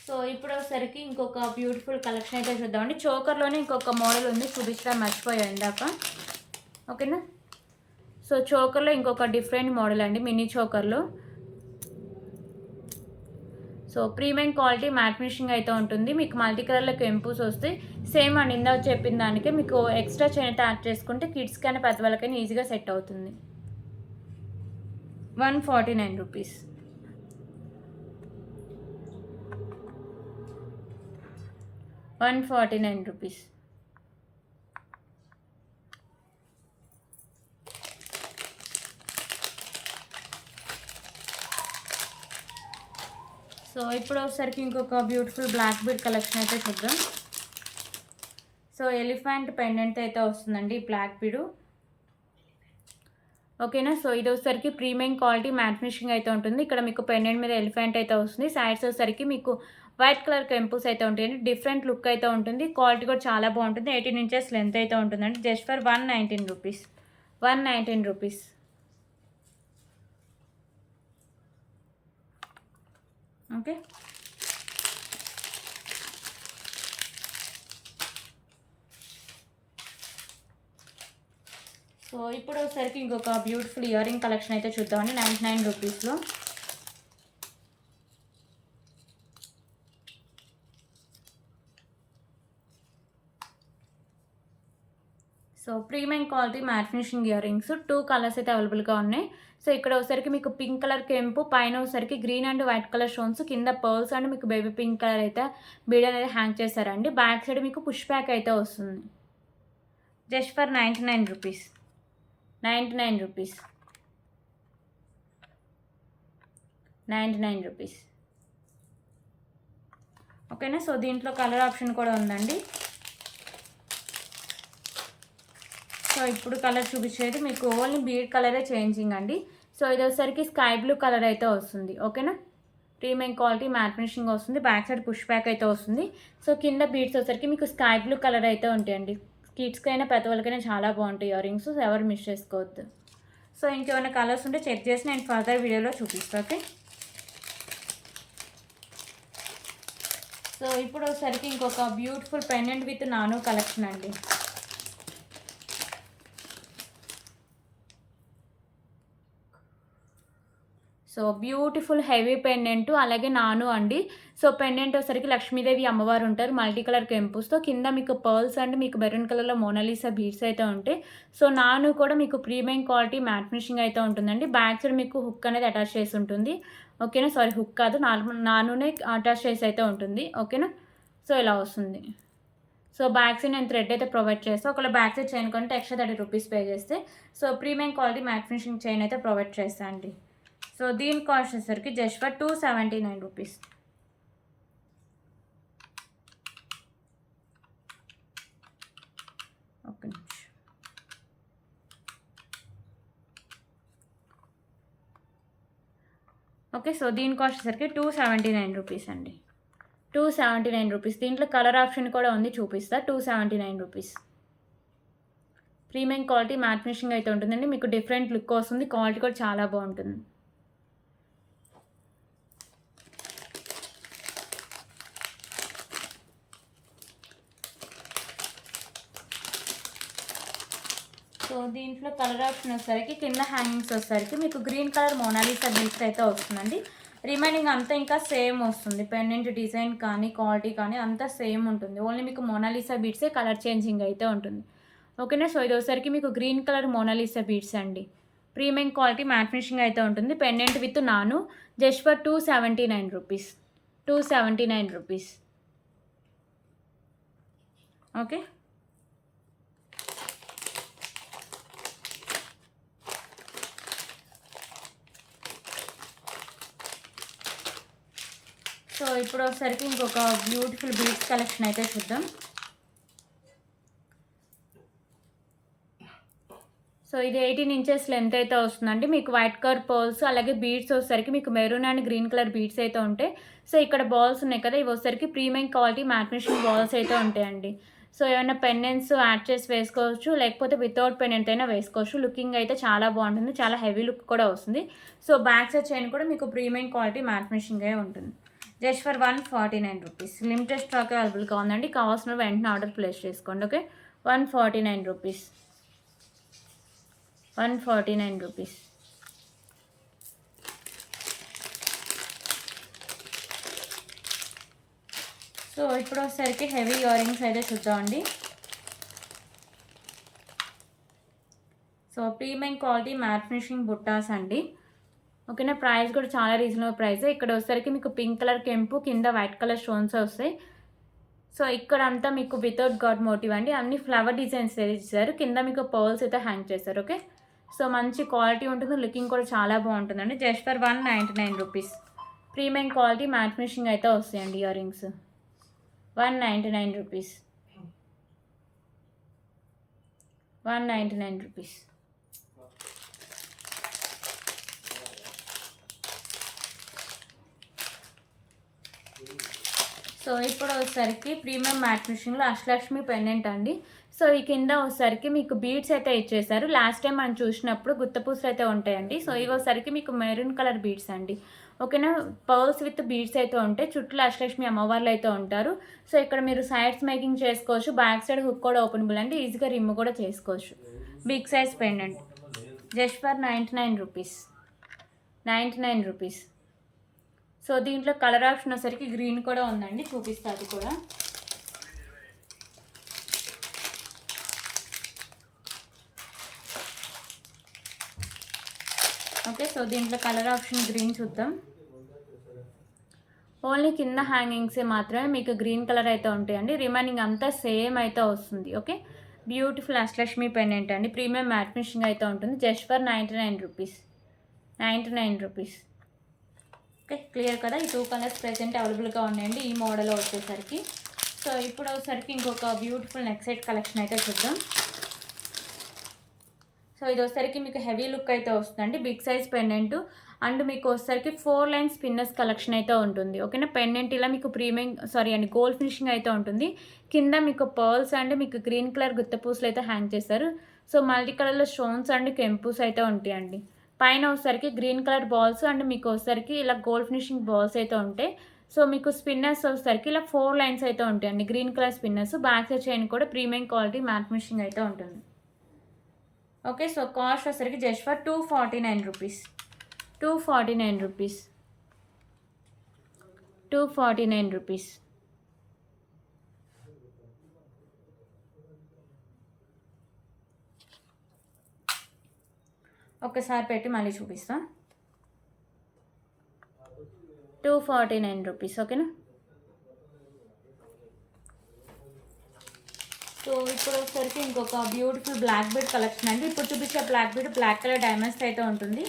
So ఇప్పుడు వచ్చేసరికి ఇంకొక బ్యూటిఫుల్ కలెక్షన్ అయితే చూద్దామండి. చోకర్లోనే ఇంకొక మోడల్ ఉంది, చూపించడం మర్చిపోయా ఇందాక. ఓకేనా. సో చోకర్లో ఇంకొక డిఫరెంట్ మోడల్ అండి, మినీ చోకర్లో. So premium quality matte finishing అయితే ఉంటుంది. మీకు మల్టీ కలర్లో కెంపూస్ వస్తాయి. సేమ్ అండి ఇందాక చెప్పిన దానికే మీకు ఎక్స్ట్రా చైన్ అయితే యాడ్ చేసుకుంటే కిడ్స్కి అయినా పెద్దవాళ్ళకైనా ఈజీగా సెట్ అవుతుంది. 149 రూపీస్. 149 రూపీస్. సో ఇప్పుడు ఒకసారికి ఇంకొక బ్యూటిఫుల్ బ్లాక్ బీడ్ కలెక్షన్ అయితే చూద్దాం. సో ఎలిఫెంట్ పెండెంట్ అయితే వస్తుందండి ఈ బ్లాక్ బీడు. ఓకేనా. సో ఇది వచ్చేసరికి ప్రీమియం క్వాలిటీ మ్యాట్ ఫినిషింగ్ అయితే ఉంటుంది. ఇక్కడ మీకు పెండెంట్ మీద ఎలిఫెంట్ అయితే వస్తుంది. సైడ్స్ వచ్చేసరికి మీకు వైట్ కలర్ కెంపూస్ అయితే ఉంటాయండి. డిఫరెంట్ లుక్ అయితే ఉంటుంది. క్వాలిటీ కూడా చాలా బాగుంటుంది. 18 ఇంచెస్ లెంత్ అయితే ఉంటుందండి. Just for 119 rupees. 119 rupees. Okay. So ఇప్పుడు వచ్చేసరికి ఇంకొక బ్యూటిఫుల్ ఇయర్ రింగ్ కలెక్షన్ అయితే చూద్దామండి 99 రూపీస్లో. So premium quality matte finishing ear rings 2 colours అయితే అవైలబుల్గా ఉన్నాయి. సో ఇక్కడ వచ్చేసరికి మీకు పింక్ కలర్ కెంపు, పైన వచ్చేసరికి green and white colour stones, కింద పర్ల్స్ అండ్ మీకు బేబీ పింక్ కలర్ అయితే బీడ్ అనేది హ్యాంగ్ చేశారండి. బ్యాక్ సైడ్ మీకు పుష్ బ్యాక్ అయితే వస్తుంది. Just for 99 rupees. 99 rupees. 99 rupees. ఓకేనా. సో దీంట్లో కలర్ ఆప్షన్ కూడా ఉందండి. సో ఇప్పుడు కలర్ చూపించేది మీకు ఓన్లీ బీడ్ కలరే చేంజింగ్ అండి. సో ఇది వచ్చేసరికి స్కై బ్లూ కలర్ అయితే వస్తుంది. ఓకేనా. ప్రీమియం క్వాలిటీ మ్యాట్ ఫినిషింగ్ వస్తుంది. బ్యాక్ సైడ్ పుష్ బ్యాక్ అయితే వస్తుంది. సో కింద బీడ్స్ వచ్చేసరికి మీకు స్కై బ్లూ కలర్ అయితే ఉంటాయండి. కిడ్స్కైనా పెద్దవాళ్ళకైనా చాలా బాగుంటాయి ఇయర్ రింగ్స్. ఎవరు మిస్ చేసుకోవద్దు. సో ఇంకేమైనా కలర్స్ ఉంటే చెక్ చేసి నేను ఫర్దర్ వీడియోలో చూపిస్తాను. ఓకే. సో ఇప్పుడు వచ్చేసరికి ఇంకొక బ్యూటిఫుల్ పెండెంట్ విత్ నాను కలెక్షన్ అండి. సో బ్యూటిఫుల్ హెవీ పెండెంట్, అలాగే నాను అండి. సో పెండెంట్ వచ్చేసరికి లక్ష్మీదేవి అమ్మవారు ఉంటారు మల్టీ కలర్ కెంపుస్తో. కింద మీకు పర్ల్స్ అండ్ మీకు మెరూన్ కలర్లో మోనాలిసా బీడ్స్ అయితే ఉంటాయి. సో నాను కూడా మీకు ప్రీమియం క్వాలిటీ మ్యాట్ ఫినిషింగ్ అయితే ఉంటుందండి. బ్యాక్ సైడ్ మీకు హుక్ అనేది అటాచ్ చేసి ఉంటుంది. ఓకేనా. సారీ, హుక్ కాదు, నానునే అటాచ్ చేసి అయితే ఉంటుంది. ఓకేనా. సో ఇలా వస్తుంది. సో బ్యాక్ సైడ్ నేను థ్రెడ్ అయితే ప్రొవైడ్ చేస్తాను. ఒకవేళ బ్యాక్ సైడ్ చైన్ కొంటే ఎక్స్ట్రా 30 రూపీస్ పే చేస్తే so premium quality matte finishing chain అయితే ప్రొవైడ్ చేస్తాను అండి. సో దీని కాస్ట్ వచ్చేసరికి just for 279 rupees. Okay. Okay. So దీని కాస్ట్ వచ్చేసరికి 279 రూపీస్ అండి. 279 రూపీస్. దీంట్లో కలర్ ఆప్షన్ కూడా ఉంది, చూపిస్తా. 279 rupees. Premium quality matte finishing అయితే ఉంటుందండి. మీకు డిఫరెంట్ లుక్ వస్తుంది. క్వాలిటీ కూడా చాలా బాగుంటుంది. సో దీంట్లో కలర్ ఆప్షన్ వచ్చేసరికి కింద హ్యాంగింగ్స్ వచ్చేసరికి మీకు గ్రీన్ కలర్ మోనాలిసా బీడ్స్ అయితే వస్తుందండి. రిమైనింగ్ అంతా ఇంకా సేమ్ వస్తుంది. పెండెంట్ డిజైన్ కానీ క్వాలిటీ కానీ అంతా సేమ్ ఉంటుంది. ఓన్లీ మీకు మోనాలిసా బీడ్సే కలర్ చేంజింగ్ అయితే ఉంటుంది. ఓకేనా. సో ఇది వచ్చేసరికి మీకు గ్రీన్ కలర్ మోనాలిసా బీడ్స్ అండి. ప్రీమియం క్వాలిటీ మ్యాట్ ఫినిషింగ్ అయితే ఉంటుంది. పెండెంట్ విత్ నాను just for 279 rupees. 279 rupees. Okay. So ఇప్పుడు ఒకసారికి ఇంకొక బ్యూటిఫుల్ బీడ్స్ కలెక్షన్ అయితే చూద్దాం. సో ఇది 18 ఇంచెస్ లెంత్ అయితే వస్తుందండి. మీకు వైట్ కలర్ పర్ల్స్ అలాగే బీడ్స్ వచ్చేసరికి మీకు maroon and green colour beads అయితే ఉంటాయి. సో ఇక్కడ బాల్స్ ఉన్నాయి కదా, ఇవి వచ్చేసరికి premium quality matte finishing balls అయితే ఉంటాయండి. సో ఏమైనా పెండెంట్స్ యాడ్ చేసి వేసుకోవచ్చు, లేకపోతే వితౌట్ పెండెంట్ అయినా వేసుకోవచ్చు. లుకింగ్ అయితే చాలా బాగుంటుంది, చాలా హెవీ లుక్ కూడా వస్తుంది. సో బ్యాక్ సైడ్ చైన్ కూడా మీకు ప్రీమియం క్వాలిటీ మ్యాట్ ఫినిషింగే ఉంటుంది. Just for 149 rupees. Limited stock అవైలబుల్గా ఉందండి. కావాల్సిన వెంటనే ఆర్డర్ ప్లేస్ చేసుకోండి. ఓకే. 149 రూపీస్. 149 రూపీస్. సో ఇప్పుడు వచ్చేసరికి హెవీ ఇయర్ రింగ్స్ అయితే చూద్దామండి. So premium quality matte finishing బుట్టాస్ అండి. ఓకేనా. ప్రైస్ కూడా చాలా రీజనబుల్ ప్రైస్. ఇక్కడ వచ్చేసరికి మీకు పింక్ కలర్ కెంపు, కింద వైట్ కలర్ స్టోన్స్ వస్తాయి. సో ఇక్కడ అంతా మీకు వితౌట్ గాడ్ మోటివ్ అండి. అన్ని ఫ్లవర్ డిజైన్స్ ఇచ్చారు. కింద మీకు పర్ల్స్ అయితే హ్యాంగ్ చేస్తారు. ఓకే. సో మంచి క్వాలిటీ ఉంటుంది, లుకింగ్ కూడా చాలా బాగుంటుందండి. Just for 199 rupees. Premium quality matte finishing అయితే వస్తాయండి ear rings. 199 rupees. 199 rupees. So ఇప్పుడు వచ్చేసరికి ప్రీమియం మ్యాట్ ఫినిషింగ్లో అష్టలక్ష్మి పెండెంట్ అండి. సో ఈ కింద వచ్చేసరికి మీకు బీడ్స్ అయితే ఇచ్చేసారు. లాస్ట్ టైం మనం చూసినప్పుడు గుత్తపూసలు అయితే ఉంటాయండి. సో ఇవి వచ్చేసరికి మీకు మెరూన్ కలర్ బీడ్స్ అండి. ఓకేనా. పర్ల్స్ విత్ బీడ్స్ అయితే ఉంటాయి. చుట్టూ అష్టలక్ష్మి అమ్మవార్లు అయితే ఉంటారు. సో ఇక్కడ మీరు సైడ్స్ మేకింగ్ చేసుకోవచ్చు. బ్యాక్ సైడ్ హుక్ కూడా ఓపెనబుల్ అండి. ఈజీగా రిమ్ కూడా చేసుకోవచ్చు. Big size pendant just for 99 rupees, 99 rupees. So దీంట్లో కలర్ ఆప్షన్ వచ్చేసరికి గ్రీన్ కూడా ఉందండి, చూపిస్తా అది కూడా. ఓకే, సో దీంట్లో కలర్ ఆప్షన్ గ్రీన్ చూద్దాం. ఓన్లీ కింద హ్యాంగింగ్సే మాత్రమే మీకు గ్రీన్ కలర్ అయితే ఉంటాయండి, రిమైనింగ్ అంతా సేమ్ అయితే వస్తుంది. ఓకే, బ్యూటిఫుల్ అష్టలక్ష్మి పెండెంట్ అండి, ప్రీమియం మ్యాట్ ఫినిషింగ్ అయితే ఉంటుంది. Just for 99 rupees, 99 rupees. Okay, clear కదా. ఈ 2 కలర్స్ ప్రెజెంట్ అవైలబుల్గా ఉన్నాయండి ఈ మోడల్లో వచ్చేసరికి. సో ఇప్పుడు వచ్చేసరికి ఇంకొక బ్యూటిఫుల్ నెక్ సెట్ కలెక్షన్ అయితే చూద్దాం. సో ఇది వచ్చేసరికి మీకు హెవీ లుక్ అయితే వస్తుందండి, బిగ్ సైజ్ పెండెంట్ అండ్ మీకు వచ్చేసరికి 4 లైన్ స్పిన్నర్స్ కలెక్షన్ అయితే ఉంటుంది. ఓకేనా, పెండెంట్ ఇలా మీకు ప్రీమియం గోల్డ్ ఫినిషింగ్ అయితే ఉంటుంది. కింద మీకు పర్ల్స్ అండ్ మీకు గ్రీన్ కలర్ గుత్తపూసలు అయితే హ్యాంగ్ చేస్తారు. సో మల్టీ కలర్లో స్టోన్స్ అండ్ కెంపూస్ అయితే ఉంటాయండి. పైన వచ్చేసరికి గ్రీన్ కలర్ బాల్స్ అండ్ మీకు వచ్చేసరికి ఇలా గోల్డ్ ఫినిషింగ్ బాల్స్ అయితే ఉంటాయి. సో మీకు స్పిన్నర్స్ వచ్చేసరికి ఇలా 4 లైన్స్ అయితే ఉంటాయండి, green colour spinners. Back side chain కూడా ప్రీమియం క్వాలిటీ మ్యాట్ ఫినిషింగ్ అయితే ఉంటుంది. ఓకే, సో కాస్ట్ వచ్చేసరికి just for 249 rupees, 249 rupees, 249 rupees. ఒక్కసారి పెట్టి మళ్ళీ చూపిస్తా. 249 రూపీస్. ఓకేనా. సో ఇప్పుడు వచ్చేసరికి ఇంకొక బ్యూటిఫుల్ బ్లాక్ బీడ్ కలెక్షన్ అండి. ఇప్పుడు చూపించే black bead black colour diamonds అయితే ఉంటుంది.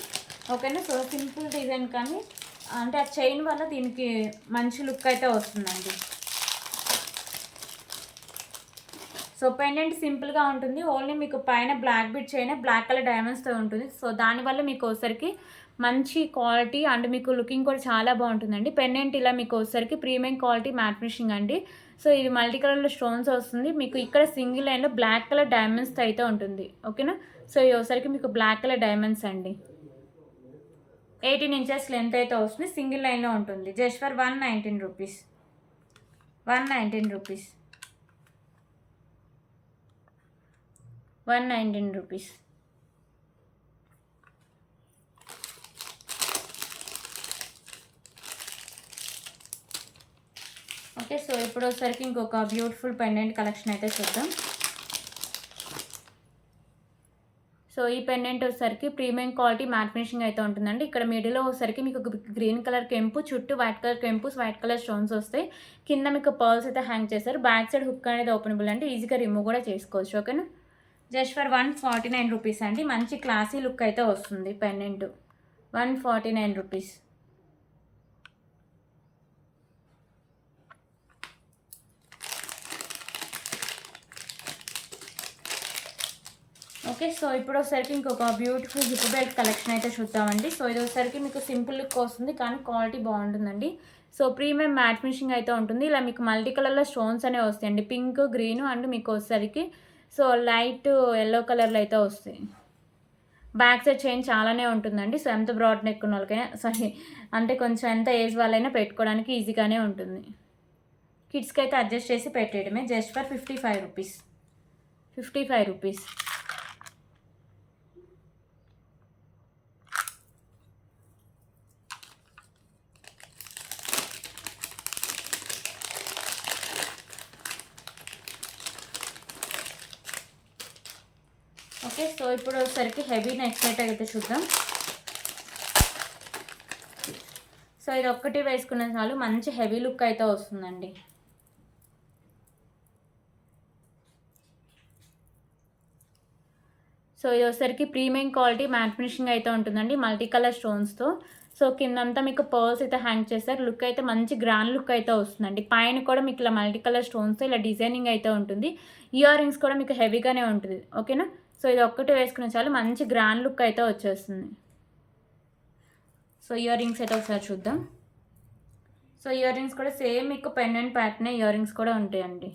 ఓకేనా, సో సింపుల్ డిజైన్ కానీ అంటే ఆ చైన్ వల్ల దీనికి మంచి లుక్ అయితే వస్తుందండి. సో పెండెంట్ సింపుల్గా ఉంటుంది, ఓన్లీ మీకు పైన black bead chain black colour డైమండ్స్తో ఉంటుంది. సో దానివల్ల మీకు వచ్చేసరికి మంచి క్వాలిటీ అండ్ మీకు లుకింగ్ కూడా చాలా బాగుంటుందండి. పెండెంట్ ఇలా మీకు వచ్చేసరికి ప్రీమియం క్వాలిటీ మ్యాట్ ఫినిషింగ్ అండి. సో ఇది మల్టీ కలర్లో స్టోన్స్ వస్తుంది. మీకు ఇక్కడ సింగిల్ లైన్లో బ్లాక్ కలర్ డైమండ్స్ అయితే ఉంటుంది. ఓకేనా, సో ఇది వచ్చేసరికి మీకు బ్లాక్ కలర్ డైమండ్స్ అండి. 18 ఇంచెస్ లెంత్ అయితే వస్తుంది, సింగిల్ లైన్లో ఉంటుంది. Just for 119 rupees, 119 rupees, 119 rupees. Okay, so ఇప్పుడు వచ్చేసరికి ఇంకొక బ్యూటిఫుల్ పెండెంట్ కలెక్షన్ అయితే చూద్దాం. సో ఈ పెండెంట్ వచ్చేసరికి ప్రీమియం క్వాలిటీ మ్యాట్ ఫినిషింగ్ అయితే ఉంటుందండి. ఇక్కడ మిడిల్లో వచ్చేసరికి మీకు గ్రీన్ కలర్ కెంపు, చుట్టూ వైట్ కలర్ కెంపుస్, వైట్ కలర్ స్టోన్స్ వస్తాయి. కింద మీకు పర్ల్స్ అయితే హ్యాంగ్ చేస్తారు. బ్యాక్ సైడ్ హుక్ అనేది ఓపెనబుల్ అంటే ఈజీగా రిమూవ్ కూడా చేసుకోవచ్చు. ఓకేనా, జస్ట్ ఫర్ 149 రూపీస్ అండి. మంచి క్లాసీ లుక్ అయితే వస్తుంది పెండెంట్, 149 రూపీస్. ఓకే, సో ఇప్పుడు వచ్చేసరికి ఇంకొక బ్యూటిఫుల్ హిప్ బెల్ట్ కలెక్షన్ అయితే చూద్దామండి. సో ఇది వచ్చేసరికి మీకు సింపుల్ లుక్ వస్తుంది కానీ క్వాలిటీ బాగుంటుందండి. సో ప్రీమియం మ్యాట్ ఫినిషింగ్ అయితే ఉంటుంది. ఇలా మీకు మల్టీ కలర్లో స్టోన్స్ అనేవి వస్తాయండి, పింక్, గ్రీన్ అండ్ మీకు వచ్చేసరికి సో లైట్ ఎల్లో కలర్లో అయితే వస్తాయి. బ్యాక్ సైడ్ చైన్ చాలానే ఉంటుందండి. సో ఎంత బ్రాడ్ నెక్ ఉన్న వాళ్ళకైనా అంటే కొంచెం ఎంత ఏజ్ వాళ్ళైనా పెట్టుకోవడానికి ఈజీగానే ఉంటుంది. కిడ్స్కి అయితే అడ్జస్ట్ చేసి పెట్టేయడమే. Just for 55 rupees, 55 rupees. Okay, so ఇప్పుడు వచ్చేసరికి హెవీ నెక్ సెట్ అయితే చూద్దాం. సో ఇది ఒక్కటి వేసుకున్న చాలు మంచి హెవీ లుక్ అయితే వస్తుందండి. సో ఇది వచ్చేసరికి ప్రీమియం క్వాలిటీ మ్యాట్ ఫినిషింగ్ అయితే ఉంటుందండి, మల్టీ కలర్ స్టోన్స్తో. సో కిందంతా మీకు పర్ల్స్ అయితే హ్యాంగ్ చేస్తారు. లుక్ అయితే మంచి గ్రాండ్ లుక్ అయితే వస్తుందండి. పైన కూడా మీకు ఇలా మల్టీ కలర్ స్టోన్స్తో ఇలా డిజైనింగ్ అయితే ఉంటుంది. ఇయర్ రింగ్స్ కూడా మీకు హెవీగానే ఉంటుంది. ఓకేనా, సో ఇది ఒక్కటి వేసుకునే చాలు మంచి గ్రాండ్ లుక్ అయితే వచ్చేస్తుంది. సో ఇయర్ రింగ్స్ అయితే ఒకసారి చూద్దాం. సో ఇయర్ రింగ్స్ కూడా సేమ్ మీకు పెండెంట్ ప్యాటర్న్ ఇయర్ రింగ్స్ కూడా ఉంటాయండి.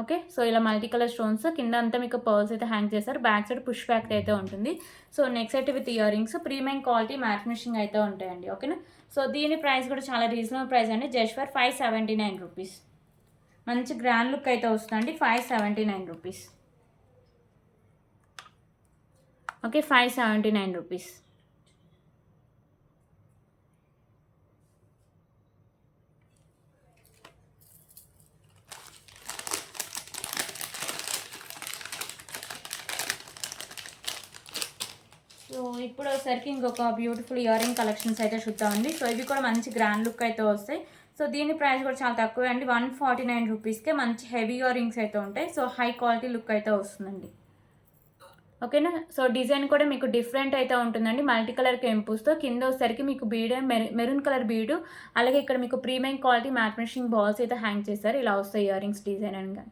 ఓకే, సో ఇలా మల్టీ కలర్ స్టోన్స్ కింద అంతా మీకు పర్ల్స్ అయితే హ్యాంగ్ చేస్తారు. బ్యాక్ సైడ్ పుష్ బ్యాక్ అయితే ఉంటుంది. So neck set with ear rings premium quality matte finishing అయితే ఉంటాయండి. ఓకేనా, సో దీని ప్రైస్ కూడా చాలా రీజనబుల్ ప్రైస్ అండి. Just for 579 rupees. మంచి గ్రాండ్ లుక్ అయితే వస్తుందండి, 579 రూపీస్. Okay, 579 rupees. సో ఇప్పుడు వచ్చేసరికి ఇంకొక బ్యూటిఫుల్ ఇయర్ రింగ్ కలెక్షన్స్ అయితే చూద్దామండి. సో ఇవి కూడా మంచి గ్రాండ్ లుక్ అయితే వస్తాయి. సో దీని ప్రైస్ కూడా చాలా తక్కువే అండి, 149 రూపీస్కే మంచి హెవీ ఇయర్ రింగ్స్ అయితే ఉంటాయి. సో హై క్వాలిటీ లుక్ అయితే వస్తుందండి. ఓకేనా. సో డిజైన్ కూడా మీకు డిఫరెంట్ అయితే ఉంటుందండి, మల్టీ కలర్ కెంపుస్తో. కింద వచ్చేసరికి మీకు బీడ్ మెరూన్ కలర్ బీడు, అలాగే ఇక్కడ మీకు premium quality matte finishing balls అయితే హ్యాంగ్ చేశారు. ఇలా వస్తాయి ఇయర్ రింగ్స్ డిజైన్ అనగా.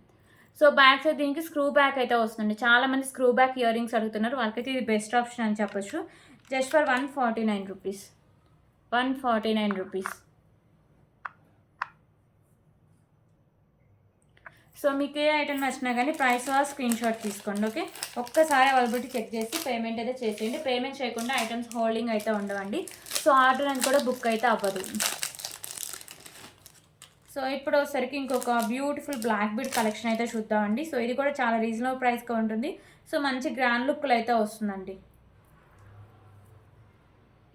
సో బ్యాక్ సైడ్ దీనికి స్క్రూ బ్యాక్ అయితే వస్తుంది. చాలామంది స్క్రూ బ్యాక్ ఇయర్ రింగ్స్ అడుగుతున్నారు, వాళ్ళకైతే ఇది బెస్ట్ ఆప్షన్ అని చెప్పొచ్చు. Just for 149 rupees. 149 rupees. So మీకు ఏ ఐటమ్ నచ్చినా కానీ ప్రైస్ స్క్రీన్ షాట్ తీసుకోండి. ఓకే, ఒక్కసారి అవైలబిలిటీ చెక్ చేసి పేమెంట్ అయితే చేసేయండి. పేమెంట్ చేయకుండా ఐటమ్స్ హోల్డింగ్ అయితే ఉండవండి. సో ఆర్డర్ అని కూడా బుక్ అయితే అవ్వదు. సో ఇప్పుడు వచ్చేసరికి ఇంకొక బ్యూటిఫుల్ బ్లాక్ బీడ్ కలెక్షన్ అయితే చూద్దామండి. సో ఇది కూడా చాలా రీజనబుల్ ప్రైస్గా ఉంటుంది. సో మంచి గ్రాండ్ లుక్లో అయితే వస్తుందండి.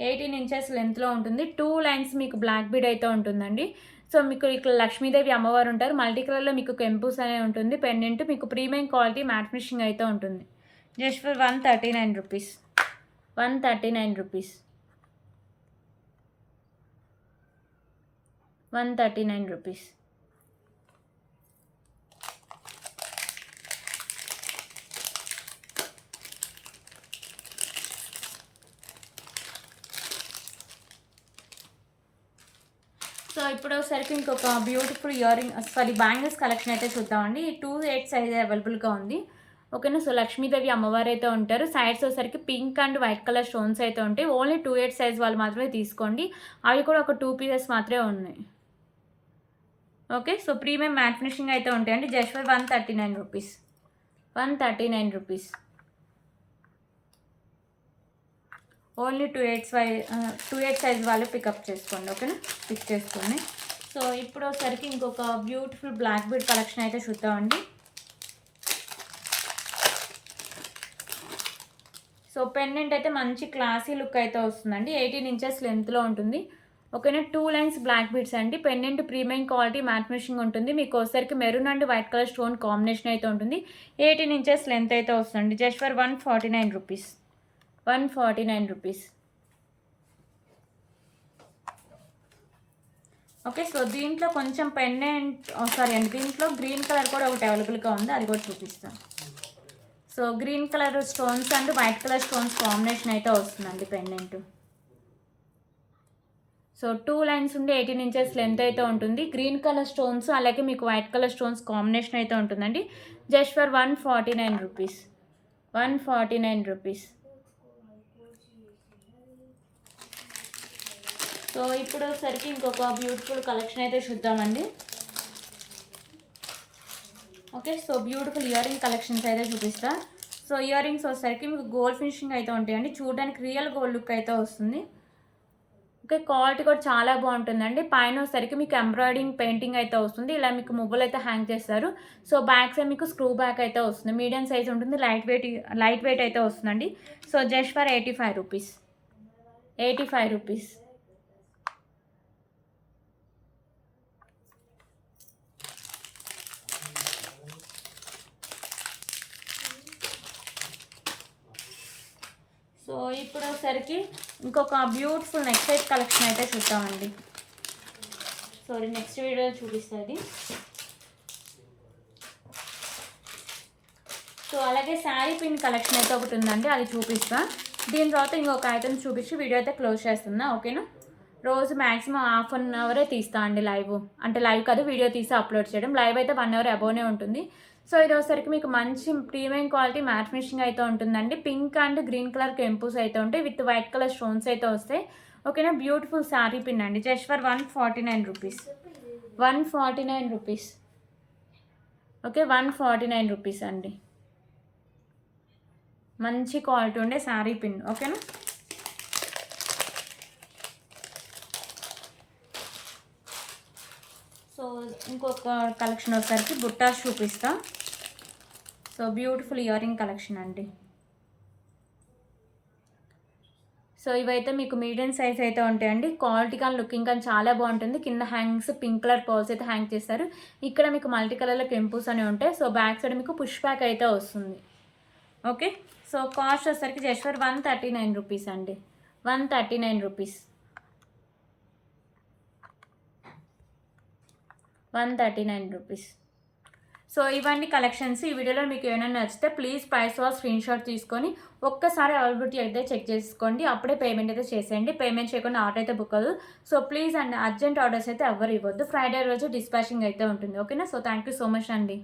18 ఇంచెస్ లెంత్లో ఉంటుంది. 2 లైన్స్ మీకు బ్లాక్ బీడ్ అయితే ఉంటుందండి. సో మీకు ఇక్కడ లక్ష్మీదేవి అమ్మవారు ఉంటారు. మల్టీ కలర్లో మీకు కెంపుస్ అనే ఉంటుంది. పెండెంట్ మీకు ప్రీమియం క్వాలిటీ మ్యాట్ ఫినిషింగ్ అయితే ఉంటుంది. Just for 139 rupees. 139 rupees. 139 rupees. So ఇప్పుడు ఒకసారికి ఇంకొక beautiful ear ring bangles collection అయితే చూద్దామండి. 2/8 సైజ్ అవైలబుల్గా ఉంది. ఓకేనా. సో లక్ష్మీదేవి అమ్మవారు అయితే ఉంటారు. సైడ్స్ వచ్చేసరికి pink and white colour stones అయితే ఉంటాయి. ఓన్లీ 2/8 సైజ్ వాళ్ళు మాత్రమే తీసుకోండి. అవి కూడా ఒక 2 పీసెస్ మాత్రమే ఉన్నాయి. Okay. So premium matte finishing అయితే ఉంటాయండి. Just for 139 rupees. 139 rupees. Only 2/8 size వాళ్ళు పికప్ చేసుకోండి. ఓకేనా, పిక్ చేసుకోండి. సో ఇప్పుడు ఒకసారికి ఇంకొక బ్యూటిఫుల్ బ్లాక్ బీడ్ కలెక్షన్ అయితే చూద్దామండి. సో పెండెంట్ అయితే మంచి క్లాసీ లుక్ అయితే వస్తుందండి. 18 ఇంచెస్ లెంత్లో ఉంటుంది. ఓకేనా. 2 లైన్స్ బ్లాక్ బీడ్స్ అండి. Pendant premium quality matte finishing ఉంటుంది. మీకు ఒకసారికి maroon and white colour stone combination అయితే ఉంటుంది. 18 ఇంచెస్ లెంత్ అయితే వస్తుంది. Just for 149 rupees. 149 rupees. Okay. So దీంట్లో కొంచెం పెండెంట్ అండి, దీంట్లో గ్రీన్ కలర్ కూడా ఒకటి అవైలబుల్గా ఉంది, అది కూడా చూపిస్తాను. So green colour stones and white colour stones combination అయితే వస్తుందండి పెండెంట్. సో 2 లైన్స్ ఉండి 18 ఇంచెస్ లెంత్ అయితే ఉంటుంది. గ్రీన్ కలర్ స్టోన్స్ అలాగే మీకు వైట్ కలర్ స్టోన్స్ కాంబినేషన్ అయితే ఉంటుందండి. Just for 149 rupees. 149 rupees. So ఇప్పుడు సరికి ఇంకొక బ్యూటిఫుల్ కలెక్షన్ అయితే చూద్దామండి. Okay. So beautiful ear ring collections అయితే చూపిస్తా. సో ఇయర్ రింగ్స్ వచ్చేసరికి మీకు గోల్డ్ ఫినిషింగ్ అయితే ఉంటాయండి. చూడడానికి రియల్ గోల్డ్ లుక్ అయితే వస్తుంది. ఓకే. క్వాలిటీ కూడా చాలా బాగుంటుందండి. పైన వచ్చేసరికి మీకు ఎంబ్రాయిడింగ్ పెయింటింగ్ అయితే వస్తుంది. ఇలా మీకు మువ్వలు అయితే హ్యాంగ్ చేస్తారు. సో బ్యాక్ సైడ్ మీకు స్క్రూ బ్యాక్ అయితే వస్తుంది. మీడియం సైజ్ ఉంటుంది. లైట్ వెయిట్ అయితే వస్తుందండి. So just for 85 rupees. 85 rupees. So ఇప్పుడు ఒకసారికి ఇంకొక బ్యూటిఫుల్ నెక్ సెట్ కలెక్షన్ అయితే చూద్దామండి. నెక్స్ట్ వీడియోలో చూపిస్తుంది. సో అలాగే శారీ పిన్ కలెక్షన్ అయితే ఒకటి ఉందండి, అది చూపిస్తా. దీని తర్వాత ఇంకొక ఐటమ్ చూపించి వీడియో అయితే క్లోజ్ చేస్తున్నా. ఓకేనా. రోజు మ్యాక్సిమం హాఫ్ అన్ అవరే తీస్తా అండి లైవ్. అంటే లైవ్ కాదు, వీడియో తీసి అప్లోడ్ చేయడం. లైవ్ అయితే 1 అవర్ అబోనే ఉంటుంది. సో ఇది వచ్చేసరికి మీకు మంచి ప్రీమియం క్వాలిటీ మ్యాట్ ఫినిషింగ్ అయితే ఉంటుందండి. పింక్ అండ్ గ్రీన్ కలర్ కెంపుస్ అయితే ఉంటాయి, విత్ వైట్ కలర్ స్టోన్స్ అయితే వస్తాయి. ఓకేనా. బ్యూటిఫుల్ శారీ పిన్ అండి. Just for 149 rupees. 149 rupees. Okay. 149 rupees అండి. మంచి క్వాలిటీ ఉండే శారీ పిన్. ఓకేనా. సో ఇంకొక కలెక్షన్ వచ్చేసరికి బుట్టాస్ చూపిస్తా. So beautiful ear ring collection అండి. సో ఇవైతే మీకు మీడియం సైజ్ అయితే ఉంటాయండి. క్వాలిటీ కానీ లుకింగ్ కానీ చాలా బాగుంటుంది. కింద హ్యాంగ్స్ పింక్ కలర్ పర్ల్స్ అయితే హ్యాంగ్ చేస్తారు. ఇక్కడ మీకు మల్టీ కలర్లో కెంపుస్ అనేవి ఉంటాయి. సో బ్యాక్ సైడ్ మీకు పుష్ బ్యాక్ అయితే వస్తుంది. ఓకే, సో కాస్ట్ వచ్చేసరికి జస్ట్ ఫర్ 139 రూపీస్ అండి. 139 రూపీస్, 139 రూపీస్. సో ఇవన్నీ కలెక్షన్స్. ఈ వీడియోలో మీకు ఏమైనా నచ్చితే please price wall screen shot తీసుకొని ఒక్కసారి అవైలబిలిటీ అయితే చెక్ చేసుకోండి. అప్పుడే పేమెంట్ అయితే చేసేయండి. పేమెంట్ చేయకుండా ఆర్డర్ అయితే బుక్ అవ్వదు. సో ప్లీజ్ అండి, అర్జెంట్ ఆర్డర్స్ అయితే ఎవరు ఇవ్వద్దు. ఫ్రైడే రోజు డిస్పాచింగ్ అయితే ఉంటుంది. ఓకేనా? So thank you so much అండి.